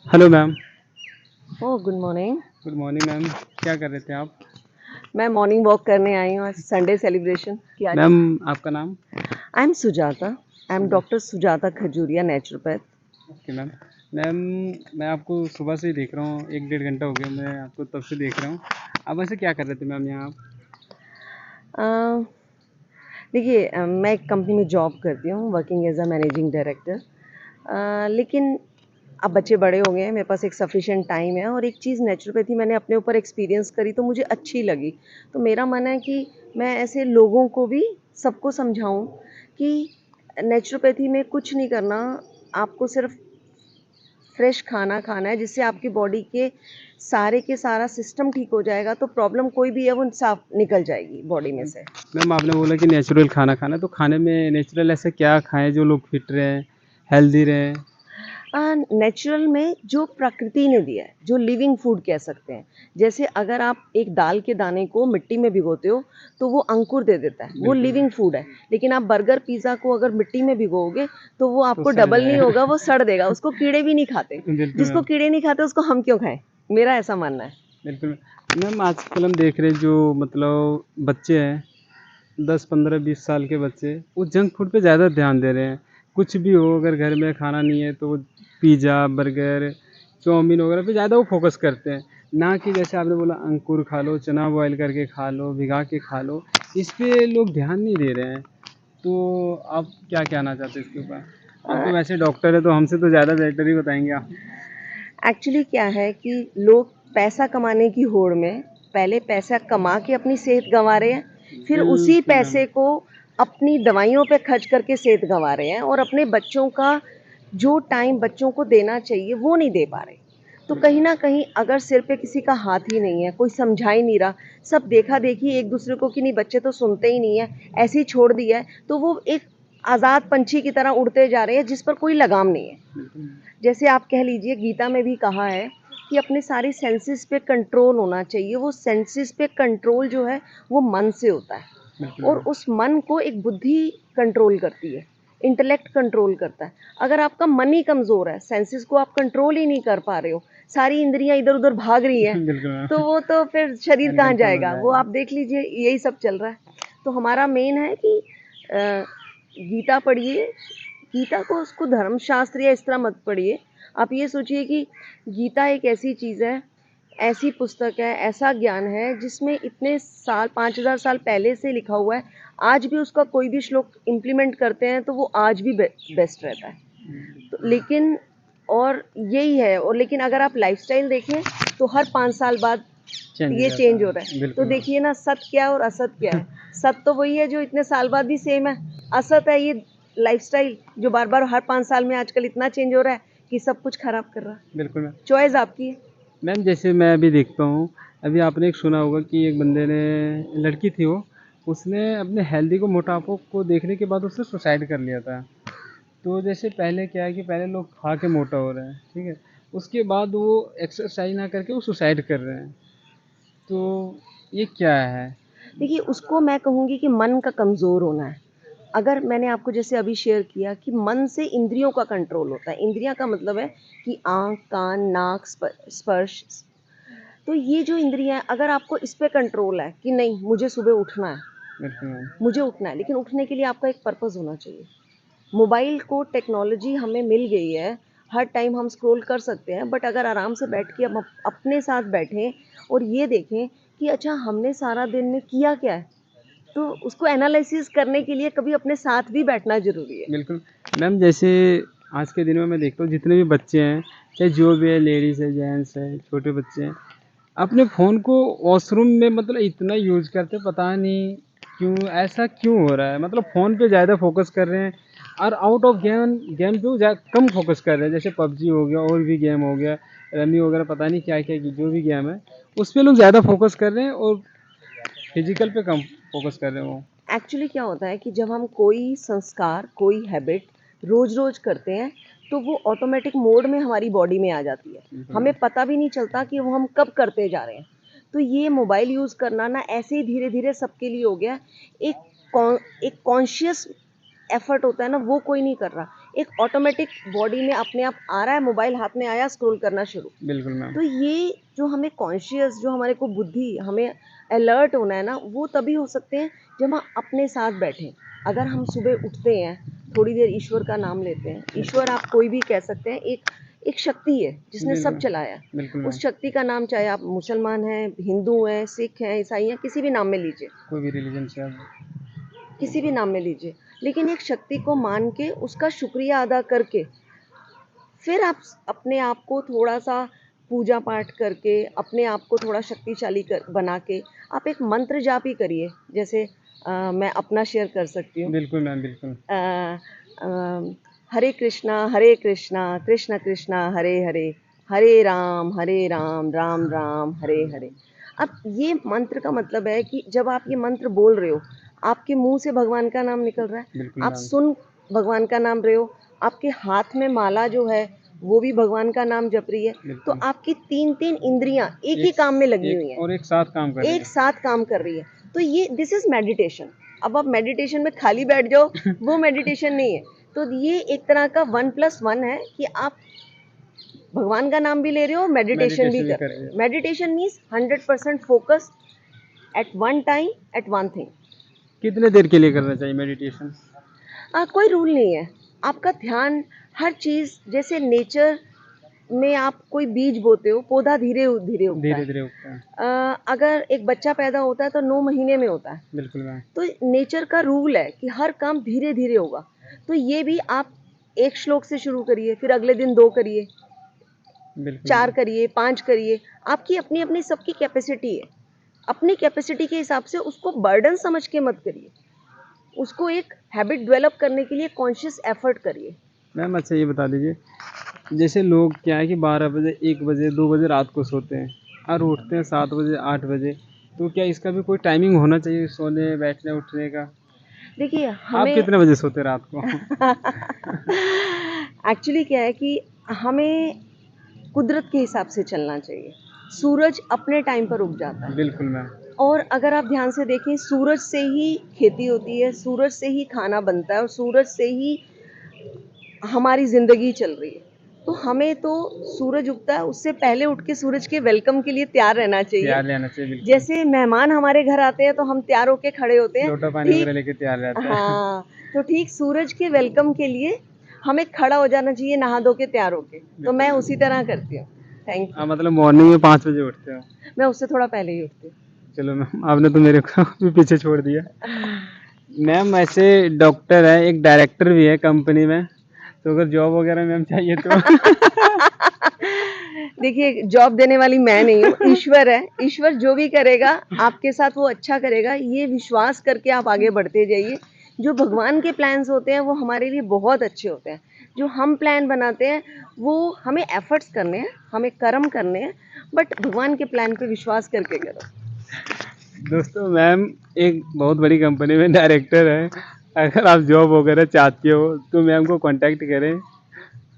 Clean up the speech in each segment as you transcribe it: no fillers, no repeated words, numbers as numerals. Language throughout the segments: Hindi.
Hello ma'am. Oh good morning. Good morning ma'am. क्या कर रहे थे आप? मैं मॉर्निंग वॉक करने आई हूँ, आज संडे सेलिब्रेशन की आज। मैम आपका नाम? I am Sujata. I am doctor Sujata Khajuria, naturopath. Okay ma'am. Ma'am मैं आपको सुबह से ही देख रहा हूँ, एक डेढ़ घंटा हो गया मैं आपको तब से देख रहा हूँ। आप वैसे क्या कर रहे थे मैम यहाँ आप? देखिए, मैं एक कंपनी में जॉब करती हूँ, working as a managing director. लेकिन अब बच्चे बड़े हो गए हैं, मेरे पास एक सफिशिएंट टाइम है, और एक चीज़ नेचुरोपैथी मैंने अपने ऊपर एक्सपीरियंस करी तो मुझे अच्छी लगी। तो मेरा मन है कि मैं ऐसे लोगों को भी, सबको समझाऊँ कि नेचुरोपैथी में कुछ नहीं करना, आपको सिर्फ फ्रेश खाना खाना है, जिससे आपकी बॉडी के सारा सिस्टम ठीक हो जाएगा, तो प्रॉब्लम कोई भी है वो साफ निकल जाएगी बॉडी में से। मैम आपने बोला कि नेचुरल खाना खाना, तो खाने में नेचुरल ऐसे क्या खाएं जो लोग फिट रहें, हेल्दी रहें? नेचुरल में जो प्रकृति ने दिया है, जो लिविंग फूड कह सकते हैं, जैसे अगर आप एक दाल के दाने को मिट्टी में भिगोते हो तो वो अंकुर दे देता है, वो बिल्कुल लिविंग फूड है। लेकिन आप बर्गर पिज़्ज़ा को अगर मिट्टी में भिगोगे तो वो तो आपको सड़ डबल नहीं होगा, जाएगा। वो सड़ देगा, उसको कीड़े भी नहीं खाते। बिल्कुल जिसको मैम। कीड़े नहीं खाते उसको हम क्यों खाएं, मेरा ऐसा मानना है। बिल्कुल मैम। आजकल हम देख रहे हैं जो मतलब बच्चे हैं, 10 15 20 साल के बच्चे, वो जंक फूड पे ज़्यादा ध्यान दे रहे हैं। कुछ भी हो, अगर घर में खाना नहीं है तो वो पिज़्ज़ा बर्गर चाउमीन वगैरह पे ज़्यादा वो फोकस करते हैं। ना कि जैसे आपने बोला अंकुर खा लो, चना बॉयल करके खा लो, भिगा के खा लो, इस पे लोग ध्यान नहीं दे रहे हैं। तो आप क्या कहना चाहते हैं इसके ऊपर? आप तो वैसे डॉक्टर है तो हमसे तो ज़्यादा बेटर ही बताएंगे आप। एक्चुअली क्या है कि लोग पैसा कमाने की होड़ में पहले पैसा कमा के अपनी सेहत गंवा रहे हैं, फिर उसी बिल्कुल मैम। पैसे को अपनी दवाइयों पे खर्च करके सेहत गंवा रहे हैं, और अपने बच्चों का जो टाइम बच्चों को देना चाहिए वो नहीं दे पा रहे। तो कहीं ना कहीं अगर सिर पे किसी का हाथ ही नहीं है, कोई समझा ही नहीं रहा, सब देखा देखी एक दूसरे को कि नहीं बच्चे तो सुनते ही नहीं है, ऐसे ही छोड़ दिया है, तो वो एक आज़ाद पंछी की तरह उड़ते जा रहे हैं जिस पर कोई लगाम नहीं है। बिल्कुल जैसे आप कह लीजिए, गीता में भी कहा है कि अपने सारे सेंसेस पे कंट्रोल होना चाहिए। वो सेंसेस पे कंट्रोल जो है वो मन से होता है, बिल्कुल और मैम। उस मन को एक बुद्धि कंट्रोल करती है, इंटेलेक्ट कंट्रोल करता है। अगर आपका मन ही कमज़ोर है, सेंसेस को आप कंट्रोल ही नहीं कर पा रहे हो, सारी इंद्रियां इधर उधर भाग रही हैं, बिल्कुल तो मैम। वो तो फिर शरीर कहाँ अनकंट्रोल हो जाएगा? वो जाएगा। आप देख लीजिए, यही सब चल रहा है। तो हमारा मेन है कि अ, गीता पढ़िए। गीता को उसको धर्मशास्त्र या इस तरह मत पढ़िए। आप ये सोचिए कि गीता एक ऐसी चीज़ है, ऐसी पुस्तक है, ऐसा ज्ञान है जिसमें इतने साल, 5000 साल पहले से लिखा हुआ है। आज भी उसका कोई भी श्लोक इम्प्लीमेंट करते हैं तो वो आज भी बेस्ट रहता है। तो लेकिन, और यही है, और लेकिन अगर आप लाइफस्टाइल देखें तो हर 5 साल बाद चेंज हो ये जाता चेंज हो रहा है। है। तो बिल्कुल मैम। देखिए ना, सत्य क्या है और असत क्या है। सत्य तो वही है जो इतने साल बाद भी सेम है। असत है ये लाइफस्टाइल जो बार बार हर 5 साल में आजकल इतना चेंज हो रहा है कि सब कुछ खराब कर रहा है। बिल्कुल मैम। चॉइस आपकी है। मैम जैसे मैं अभी देखता हूँ, अभी आपने एक सुना होगा कि एक बंदे ने, लड़की थी वो, उसने अपने हेल्दी को, मोटापा को देखने के बाद उसने सुसाइड कर लिया था। तो जैसे पहले क्या है कि पहले लोग खा के मोटा हो रहे हैं, ठीक है, उसके बाद वो एक्सरसाइज ना करके वो सुसाइड कर रहे हैं। तो ये क्या है? देखिए, उसको मैं कहूँगी कि मन का कमज़ोर होना है। अगर मैंने आपको जैसे अभी शेयर किया कि मन से इंद्रियों का कंट्रोल होता है। इंद्रियां का मतलब है कि आँख, कान, नाक, स्पर्श। तो ये जो इंद्रियां, अगर आपको इस पे कंट्रोल है कि नहीं मुझे सुबह उठना है, बिल्कुल मैम। मुझे उठना है, लेकिन उठने के लिए आपका एक पर्पज़ होना चाहिए। मोबाइल को टेक्नोलॉजी हमें मिल गई है, हर टाइम हम स्क्रॉल कर सकते हैं, बट अगर आराम से बैठ के हम अपने साथ बैठें और ये देखें कि अच्छा हमने सारा दिन में किया क्या है, तो उसको एनालिसिस करने के लिए कभी अपने साथ भी बैठना ज़रूरी है। बिल्कुल मैम। जैसे आज के दिनों में मैं देखता हूँ जितने भी बच्चे हैं, चाहे जो भी है, लेडीज़ है, जेंट्स है, छोटे बच्चे हैं, अपने फ़ोन को वॉशरूम में मतलब इतना यूज़ करते, पता नहीं क्यों, ऐसा क्यों हो रहा है? मतलब फ़ोन पे ज़्यादा फोकस कर रहे हैं, और आउट ऑफ गेम गेम पे वो कम फोकस कर रहे हैं। जैसे पबजी हो गया, और भी गेम हो गया, रमी वगैरह, पता नहीं क्या क्या जो भी गेम है, उस पे लोग ज़्यादा फोकस कर रहे हैं, और फिजिकल पे कम फोकस कर रहे हैं वो। एक्चुअली क्या होता है कि जब हम कोई संस्कार, कोई हैबिट रोज रोज करते हैं, तो वो ऑटोमेटिक मोड में हमारी बॉडी में आ जाती है। हमें पता भी नहीं चलता कि वो हम कब करते जा रहे हैं। तो ये मोबाइल यूज़ करना ना ऐसे ही धीरे धीरे सबके लिए हो गया। एक एक कॉन्शियस एफर्ट होता है ना, वो कोई नहीं कर रहा। एक ऑटोमेटिक बॉडी में अपने आप आ रहा है, मोबाइल हाथ में आया, स्क्रॉल करना शुरू। बिल्कुल मैम। तो ये जो हमें कॉन्शियस, जो हमारे को बुद्धि, हमें अलर्ट होना है ना, वो तभी हो सकते हैं जब हम अपने साथ बैठें। अगर हम सुबह उठते हैं, थोड़ी देर ईश्वर का नाम लेते हैं, ईश्वर आप कोई भी कह सकते हैं, एक शक्ति है जिसने सब बिल्कुल, चलाया। बिल्कुल उस मैम। शक्ति का नाम, चाहे आप मुसलमान हैं, हिंदू हैं, सिख हैं, ईसाई हैं, किसी भी नाम में लीजिए, कोई भी रिलीजन से आप किसी भी नाम में लीजिए, लेकिन एक शक्ति को मान के उसका शुक्रिया अदा करके फिर आप अपने आप को थोड़ा-सा पूजा पाठ करके, अपने आप को थोड़ा शक्तिशाली बना के आप एक मंत्र जाप ही करिए। जैसे मैं अपना शेयर कर सकती हूँ। बिल्कुल मैम, बिल्कुल। अ, अ, हरे कृष्णा कृष्ण कृष्णा हरे हरे, हरे राम राम राम हरे हरे। अब ये मंत्र का मतलब है कि जब आप ये मंत्र बोल रहे हो, आपके मुंह से भगवान का नाम निकल रहा है, बिल्कुल आप मैम, सुन भगवान का नाम रहे हो, आपके हाथ में माला जो है वो भी भगवान का नाम जप रही है। तो बिल्कुल। आपकी तीन तीन इंद्रियां एक ही काम में लगी हुई हैं, एक साथ काम कर रही एक है। साथ काम कर रही है। तो ये दिस इज मेडिटेशन। अब आप मेडिटेशन में खाली बैठ जाओ, वो मेडिटेशन नहीं है। तो ये एक तरह का 1+1 है कि आप भगवान का नाम भी ले रहे हो, मेडिटेशन भी मेडिटेशन भी कर कर रहे रही हो। है। Meditation means 100% focus at one time at one thing. कितने देर के लिए करना चाहिए मेडिटेशन? कोई रूल नहीं है, आपका ध्यान हर चीज़, जैसे नेचर में आप कोई बीज बोते हो, पौधा धीरे धीरे उगता है। धीरे-धीरे उगता है। अगर एक बच्चा पैदा होता है तो 9 महीने में होता है। बिल्कुल मैम, तो नेचर का रूल है कि हर काम धीरे धीरे होगा। तो ये भी आप एक श्लोक से शुरू करिए, फिर अगले दिन 2 करिए, बिल्कुल 4 मैम। करिए, 5 करिए। आपकी अपनी अपनी सबकी कैपेसिटी है। अपनी कैपेसिटी के हिसाब से उसको बर्डन समझ के मत करिए, उसको एक हैबिट डेवलप करने के लिए कॉन्शियस एफर्ट करिए। मैम अच्छा ये बता दीजिए, जैसे लोग क्या है कि 12 बजे, 1 बजे, 2 बजे रात को सोते हैं और उठते हैं 7 बजे, 8 बजे, तो क्या इसका भी कोई टाइमिंग होना चाहिए सोने, बैठने, उठने का? देखिए आप हमें कितने बजे सोते हैं रात को? एक्चुअली क्या है कि हमें कुदरत के हिसाब से चलना चाहिए। सूरज अपने टाइम पर उग जाता है। बिल्कुल मैम, और अगर आप ध्यान से देखें, सूरज से ही खेती होती है, सूरज से ही खाना बनता है और सूरज से ही हमारी ज़िंदगी चल रही है। तो हमें तो सूरज उगता है उससे पहले उठ के सूरज के वेलकम के लिए तैयार रहना चाहिए। तैयार रहना चाहिए बिल्कुल। जैसे मेहमान हमारे घर आते हैं तो हम तैयार होके खड़े होते हैं, लोटा पानी वगैरह ठीक। लेके तैयार रहते हैं। हाँ, तो ठीक सूरज के वेलकम के लिए हमें खड़ा हो जाना चाहिए, नहा धो के तैयार होके। तो मैं बिल्कुल। उसी तरह करती हूँ। Thank you. मतलब मॉर्निंग में 5 बजे उठते हो? मैं उससे थोड़ा पहले ही उठती हूँ। चलो मैम, आपने तो मेरे को भी पीछे छोड़ दिया। मैम ऐसे डॉक्टर है, एक डायरेक्टर भी है कंपनी में, तो अगर जॉब वगैरह मैम चाहिए तो? देखिए, जॉब देने वाली मैं नहीं हूँ, ईश्वर है। ईश्वर जो भी करेगा आपके साथ वो अच्छा करेगा, ये विश्वास करके आप आगे बढ़ते जाइए। जो भगवान के प्लान्स होते हैं वो हमारे लिए बहुत अच्छे होते हैं। जो हम प्लान बनाते हैं वो हमें एफर्ट्स करने हैं, हमें कर्म करने हैं, बट भगवान के प्लान पे विश्वास करके करो। दोस्तों मैम एक बहुत बड़ी कंपनी में डायरेक्टर है, अगर आप जॉब वगैरह चाहते हो तो मैम को कांटेक्ट करें।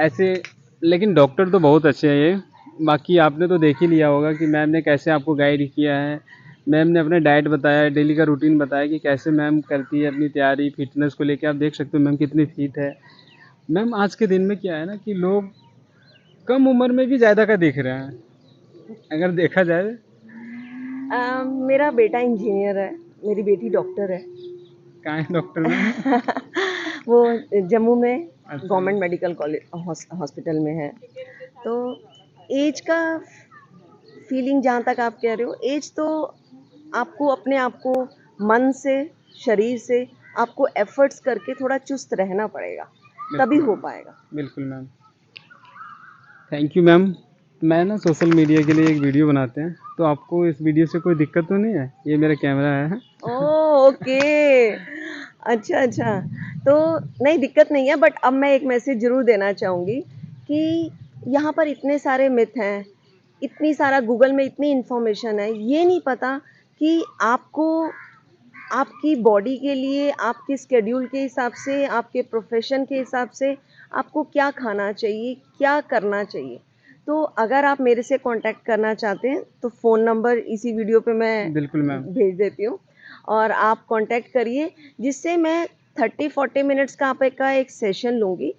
ऐसे लेकिन डॉक्टर तो बहुत अच्छे हैं ये। बाकी आपने तो देख ही लिया होगा कि मैम ने कैसे आपको गाइड किया है। मैम ने अपना डाइट बताया, डेली का रूटीन बताया कि कैसे मैम करती है अपनी तैयारी, फिटनेस को लेके। आप देख सकते हो मैम कितनी फिट है। मैम आज के दिन में क्या है ना कि लोग कम उम्र में भी ज़्यादा का दिख रहे हैं, अगर देखा जाए। मेरा बेटा इंजीनियर है, मेरी बेटी डॉक्टर है। कहाँ है डॉक्टर मैम? वो जम्मू में अच्छा गवर्नमेंट मेडिकल कॉलेज हॉस्पिटल में है। तो एज का फीलिंग, जहाँ तक आप कह रहे हो, एज तो आपको अपने आप को मन से, शरीर से आपको एफर्ट्स करके थोड़ा चुस्त रहना पड़ेगा, तभी बिल्कुल हो पाएगा। बिल्कुल मैम, थैंक यू मैम। मैं ना सोशल मीडिया के लिए एक वीडियो बनाते हैं, तो आपको इस वीडियो से कोई दिक्कत तो नहीं है? ये मेरा कैमरा है। ओह! ओके। अच्छा, अच्छा। तो नहीं, दिक्कत नहीं है, बट अब मैं एक मैसेज ज़रूर देना चाहूँगी कि यहाँ पर इतने सारे मिथ हैं, इतनी सारा गूगल में इतनी इन्फॉर्मेशन है, ये नहीं पता कि आपको आपकी बॉडी के लिए, आपके शेड्यूल के हिसाब से, आपके प्रोफ़ेशन के हिसाब से आपको क्या खाना चाहिए, क्या करना चाहिए। तो अगर आप मेरे से कॉन्टैक्ट करना चाहते हैं, तो फ़ोन नंबर इसी वीडियो पे मैं बिल्कुल मैम, भेज देती हूँ और आप कॉन्टैक्ट करिए, जिससे मैं 30-40 मिनट्स का आपका एक सेशन लूँगी।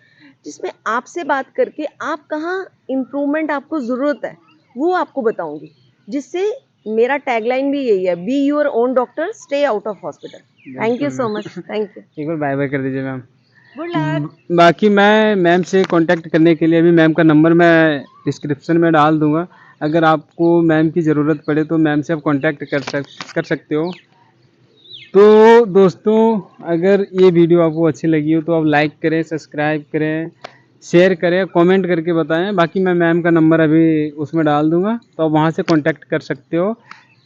जिसमें आपसे बात करके आप कहाँ इम्प्रूवमेंट आपको ज़रूरत है वो आपको बताऊंगी, जिससे मेरा टैगलाइन भी यही है, be your own doctor, stay out of hospital. Thank you बिल्कुल so ma'am. Much, thank you. एक बार बाय बाय कर दीजिए मैम। Good luck. बाकी मैं मैम से कांटेक्ट करने के लिए अभी मैम का नंबर मैं डिस्क्रिप्शन में डाल दूंगा। अगर आपको मैम की ज़रूरत पड़े तो मैम से आप कांटेक्ट कर सकते हो। तो दोस्तों, अगर ये वीडियो आपको अच्छी लगी हो तो आप लाइक करें, सब्सक्राइब करें, शेयर करें, कमेंट करके बताएं। बाकी मैं मैम का नंबर अभी उसमें डाल दूंगा, तो आप वहाँ से कांटेक्ट कर सकते हो।